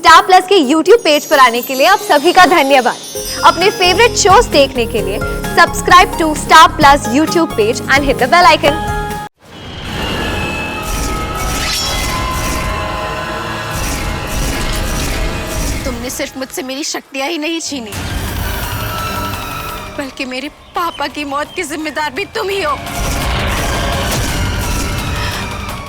Star plus के YouTube page पर आने के लिए आप सभी का धन्यवाद। अपने फेवरेट शोज देखने के लिए subscribe to Star Plus YouTube page and hit the bell icon. तुमने सिर्फ मुझसे मेरी शक्तियां ही नहीं छीनी, बल्कि मेरे पापा की मौत की जिम्मेदार भी तुम ही हो।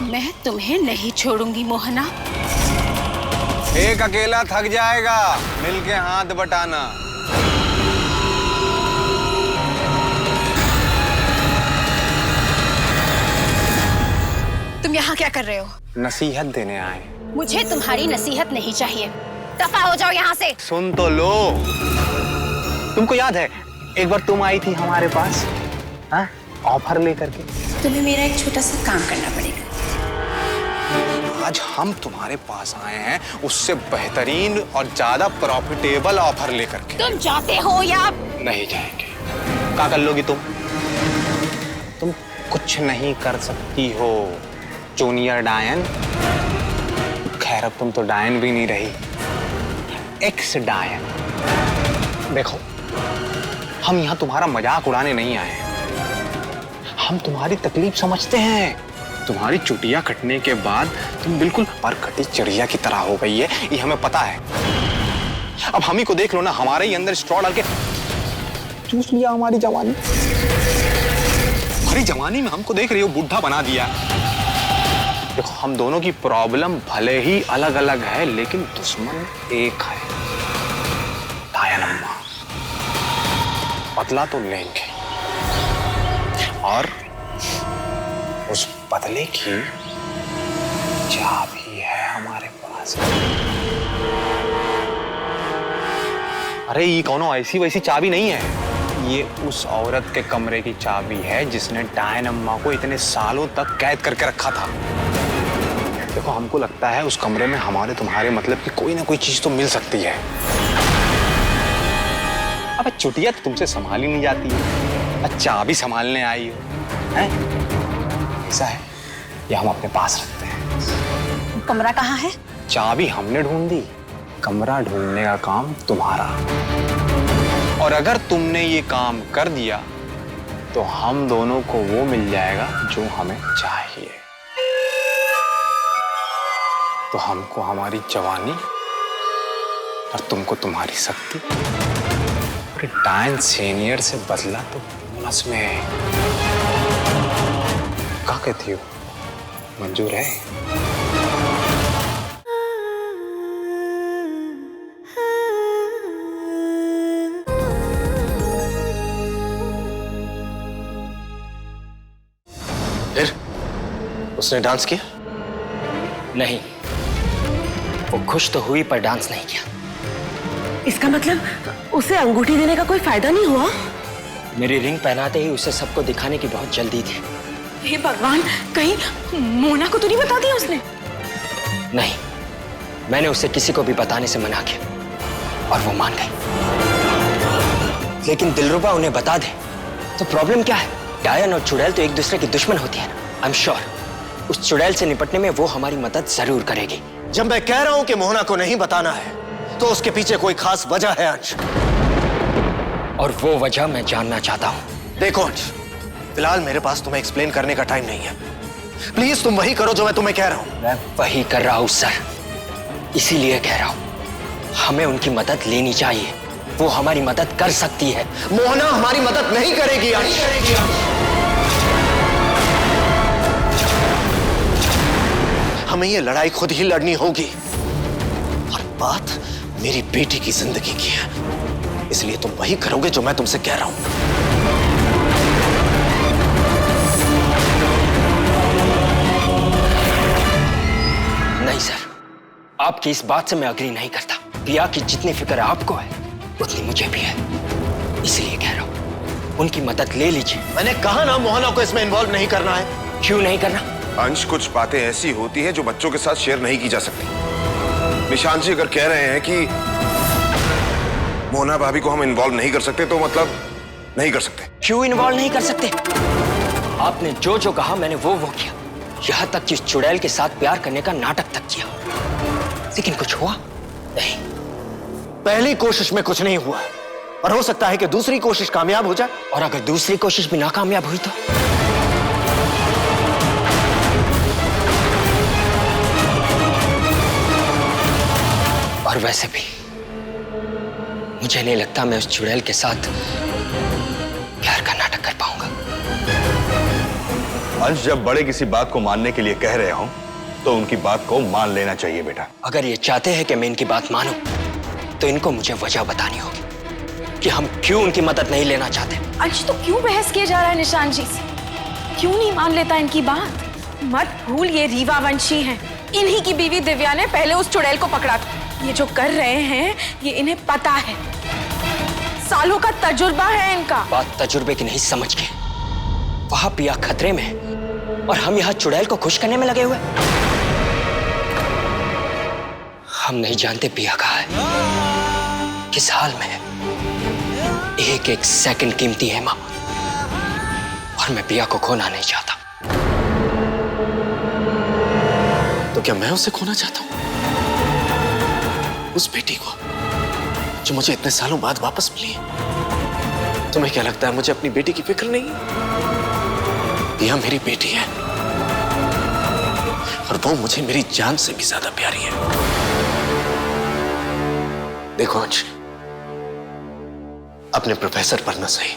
मैं तुम्हें नहीं छोड़ूंगी मोहना। एक अकेला थक जाएगा, मिलके हाथ बटाना। तुम यहाँ क्या कर रहे हो? नसीहत देने आए। मुझे तुम्हारी नसीहत नहीं चाहिए, दफा हो जाओ यहाँ से। सुन तो लो। तुमको याद है एक बार तुम आई थी हमारे पास, हाँ, ऑफर लेकर के। तुम्हें मेरा एक छोटा सा काम करना पड़ेगा। आज हम तुम्हारे पास आए हैं उससे बेहतरीन और ज्यादा प्रॉफिटेबल ऑफर लेकर के। तुम जाते हो या नहीं जाएंगे। क्या कर लोगी तुम कुछ नहीं कर सकती हो जूनियर डायन। खैर अब तुम तो डायन भी नहीं रही, एक्स डायन। देखो, हम यहाँ तुम्हारा मजाक उड़ाने नहीं आए हैं। हम तुम्हारी तकलीफ समझते हैं। तुम्हारी चुटिया कटने के बाद तुम बिल्कुल परखटी चिड़िया की तरह हो गई है, ये हमें पता है। अब हम ही को देख लो ना, हमारे ही अंदर स्ट्रॉ डाल के चूस लिया हमारी जवानी। हमारी जवानी में हमको देख रही हो बुढ़ा बना दिया। देखो, हम दोनों की प्रॉब्लम भले ही अलग अलग है, लेकिन दुश्मन एक है, डायन अम्मा। बदला तो लेंगे, और उस बदले की चाबी है हमारे पास। अरे ये कौनो ऐसी वैसी चाबी नहीं है, ये उस औरत के कमरे की चाबी है जिसने डायन अम्मा को इतने सालों तक कैद करके रखा था। देखो, हमको लगता है उस कमरे में हमारे तुम्हारे मतलब की कोई ना कोई चीज तो मिल सकती है। अब चुटिया तो तुमसे संभाली नहीं जाती है, चाबी संभालने आई हो, हैं? ऐसा है, ये हम अपने पास रखते हैं। कमरा कहाँ है? चाबी हमने ढूंढी, कमरा ढूंढने का काम तुम्हारा। और अगर तुमने ये काम कर दिया तो हम दोनों को वो मिल जाएगा जो हमें चाहिए। तो हमको हमारी जवानी और तुमको तुम्हारी शक्ति। डायन सीनियर से बदला तो बोनस में। क्या कहती हो, मंजूर है? फिर उसने डांस किया? नहीं, वो खुश तो हुई पर डांस नहीं किया। इसका मतलब उसे अंगूठी देने का कोई फायदा नहीं हुआ? मेरी रिंग पहनाते ही उसे सबको दिखाने की बहुत जल्दी थी। हे भगवान, कहीं मोना को तो नहीं बता दिया उसने? नहीं, मैंने उसे किसी को भी बताने से मना किया और वो मान गई। लेकिन दिलरुबा उन्हें बता दे तो प्रॉब्लम क्या है? डायन और चुड़ैल तो एक दूसरे की दुश्मन होती है ना। आई एम श्योर उस चुड़ैल से निपटने में वो हमारी मदद जरूर करेगी। जब मैं कह रहा हूं कि मोहना को नहीं बताना है तो उसके पीछे कोई खास वजह है अंश, और वो वजह मैं जानना चाहता हूं। देखो अंश, फिलहाल मेरे पास तुम्हें एक्सप्लेन करने का टाइम नहीं है। प्लीज तुम वही करो जो मैं तुम्हें कह रहा हूं। मैं वही कर रहा हूं सर, इसीलिए कह रहा हूं हमें उनकी मदद लेनी चाहिए। वो हमारी मदद कर सकती है। मोहना हमारी मदद नहीं करेगी अंश। हमें ये लड़ाई खुद ही लड़नी होगी, और बात मेरी बेटी की जिंदगी की है, इसलिए तुम वही करोगे जो मैं तुमसे कह रहा हूं। नहीं सर, आपकी इस बात से मैं अग्री नहीं करता। पिया की जितनी फिक्र आपको है उतनी मुझे भी है, इसलिए कह रहा हूं उनकी मदद ले लीजिए। मैंने कहा ना मोहना को इसमें इन्वॉल्व नहीं करना है। क्यों नहीं करना? अंश, कुछ बातें ऐसी होती हैं जो बच्चों के साथ शेयर नहीं की जा सकती। निशांत जी अगर कह रहे हैं कि मोहना भाभी को हम इन्वॉल्व नहीं कर सकते तो मतलब नहीं कर सकते। क्यों इन्वॉल्व नहीं कर सकते? आपने जो जो कहा मैंने वो किया, यहाँ तक कि चुड़ैल के साथ प्यार करने का नाटक तक किया। लेकिन कुछ हुआ? नहीं, पहली कोशिश में कुछ नहीं हुआ और हो सकता है कि दूसरी कोशिश कामयाब हो जाए। और अगर दूसरी कोशिश भी नाकामयाब हुई तो? और वैसे भी मुझे नहीं लगता मैं उस चुड़ैल के साथ प्यार का नाटक कर पाऊंगा। अंश जब बड़े किसी बात को मानने के लिए कह रहे हो तो उनकी बात को मान लेना चाहिए बेटा। अगर ये चाहते हैं कि मैं इनकी बात मानूं, तो इनको मुझे वजह बतानी होगी कि हम क्यों उनकी मदद नहीं लेना चाहते। अंश तो क्यों बहस किए जा रहा है निशान जी से? क्यों नहीं मान लेता इनकी बात? मत भूल ये रीवा वंशी हैं। इन्हीं की बीवी दिव्या ने पहले उस चुड़ैल को पकड़ा था। ये जो कर रहे हैं ये इन्हें पता है, सालों का तजुर्बा है इनका। बात तजुर्बे की नहीं, समझ के। वहां पिया खतरे में है और हम यहाँ चुड़ैल को खुश करने में लगे हुए। हम नहीं जानते पिया कहाँ है, किस हाल में है। एक एक सेकंड कीमती है माँ, और मैं पिया को खोना नहीं चाहता। तो क्या मैं उसे खोना चाहता हूं? उस बेटी को जो मुझे इतने सालों बाद वापस मिली है। तुम्हें क्या लगता है मुझे अपनी बेटी की फिक्र नहीं है? पिया मेरी बेटी है और वो मुझे मेरी जान से भी ज्यादा प्यारी है। देखो अंश, अपने प्रोफेसर पर न सही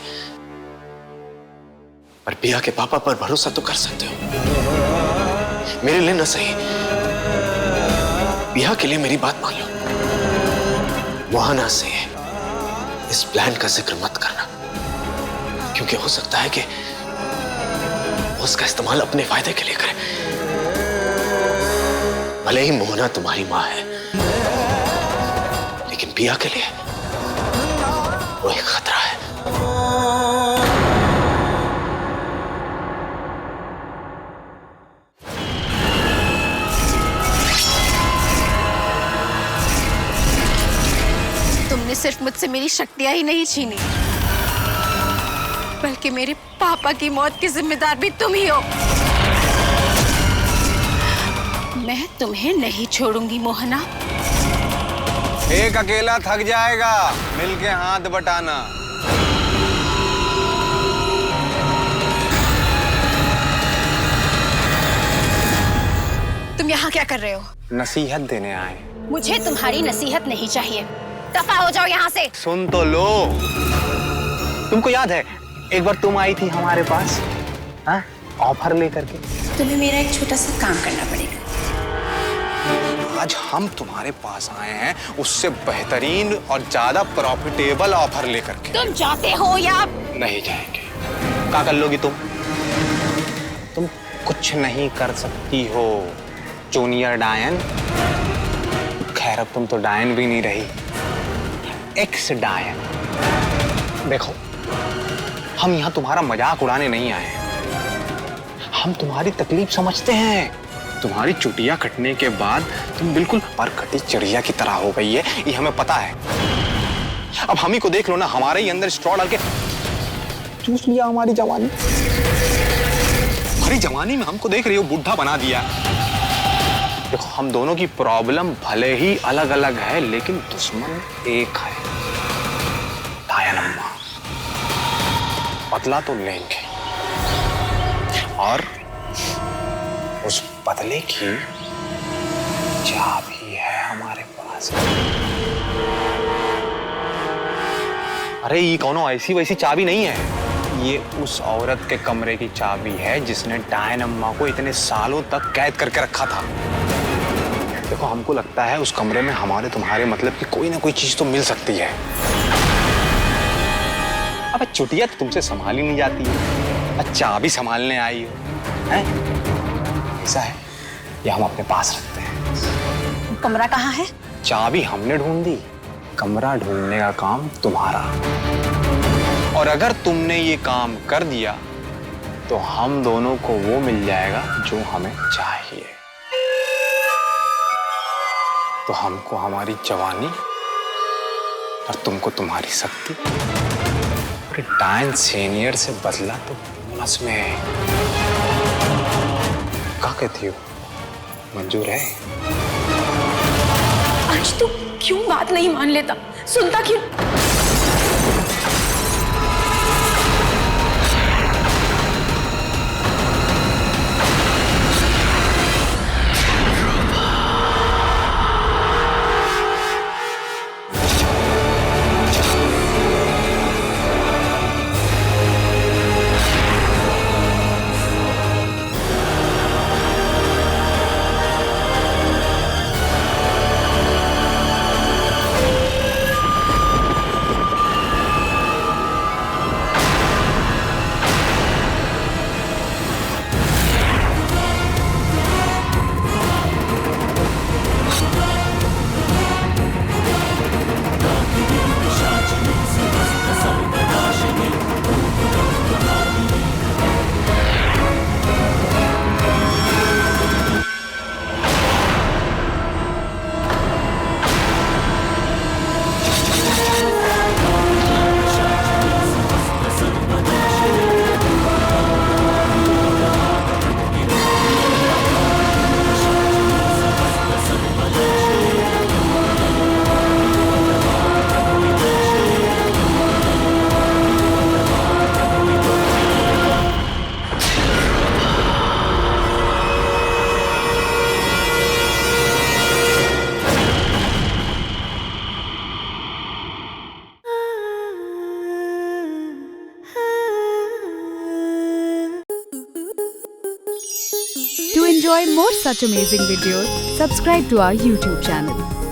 पर पिया के पापा पर भरोसा तो कर सकते हो। मेरे लिए न सही, पिया के लिए मेरी बात मान लो। मोहना से इस प्लान का जिक्र मत करना, क्योंकि हो सकता है कि वो उसका इस्तेमाल अपने फायदे के लिए करे। भले ही मोहना तुम्हारी माँ है, लेकिन पिया के लिए वो एक खतरा है। तुमने सिर्फ मुझसे मेरी शक्तियां ही नहीं छीनी, बल्कि मेरे पापा की मौत की जिम्मेदार भी तुम ही हो। मैं तुम्हें नहीं छोड़ूंगी मोहना। एक अकेला थक जाएगा, मिलके हाथ बटाना। तुम यहाँ क्या कर रहे हो? नसीहत देने आए। मुझे तुम्हारी नसीहत नहीं चाहिए, दफा हो जाओ यहाँ से। सुन तो लो। तुमको याद है एक बार तुम आई थी हमारे पास, हाँ, ऑफर लेकर के। तुम्हें मेरा एक छोटा सा काम करना पड़ेगा। आज हम तुम्हारे पास आए हैं उससे बेहतरीन और ज्यादा प्रॉफिटेबल ऑफर लेकर के। तुम जाते हो या? नहीं जाएंगे। क्या कर लोगी तुम? तुम कुछ नहीं कर सकती हो जूनियर डायन। खैर अब तुम तो डायन भी नहीं रही, एक्स डायन। देखो, हम यहाँ तुम्हारा मजाक उड़ाने नहीं आए हैं। हम तुम्हारी तकलीफ समझते हैं। तुम्हारी चुटिया कटने के बाद तुम बिल्कुल परखटी चिड़िया की तरह हो गई है, ये हमें पता है। अब हम ही को देख लो ना, हमारे ही अंदर स्ट्रॉ डाल के चूस लिया हमारी जवानी। हमारी जवानी में हमको देख रही हो बुढ़ा बना दिया। देखो, हम दोनों की प्रॉब्लम भले ही अलग अलग है, लेकिन दुश्मन एक है, डायन अम्मा। बदला तो लेंगे, और उस बदले की चाबी है हमारे पास। अरे ये कौनो ऐसी वैसी चाबी नहीं है, ये उस औरत के कमरे की चाबी है जिसने डायन अम्मा को इतने सालों तक कैद करके रखा था। देखो, हमको लगता है उस कमरे में हमारे तुम्हारे मतलब की कोई ना कोई चीज तो मिल सकती है। अब चुटिया तो तुमसे संभाली नहीं जाती है, चाबी संभालने आई हो, हैं? ऐसा है, ये हम अपने पास रखते हैं। कमरा कहाँ है? चाबी हमने ढूंढी, कमरा ढूंढने का काम तुम्हारा। और अगर तुमने ये काम कर दिया तो हम दोनों को वो मिल जाएगा जो हमें चाहिए। तो हमको हमारी जवानी और तुमको तुम्हारी शक्ति। और डायन सीनियर से बदला तो बोनस में है। क्या कहती हो, मंजूर है? अंश तू क्यों बात नहीं मान लेता? सुनता क्यों? To enjoy more such amazing videos, subscribe to our YouTube channel.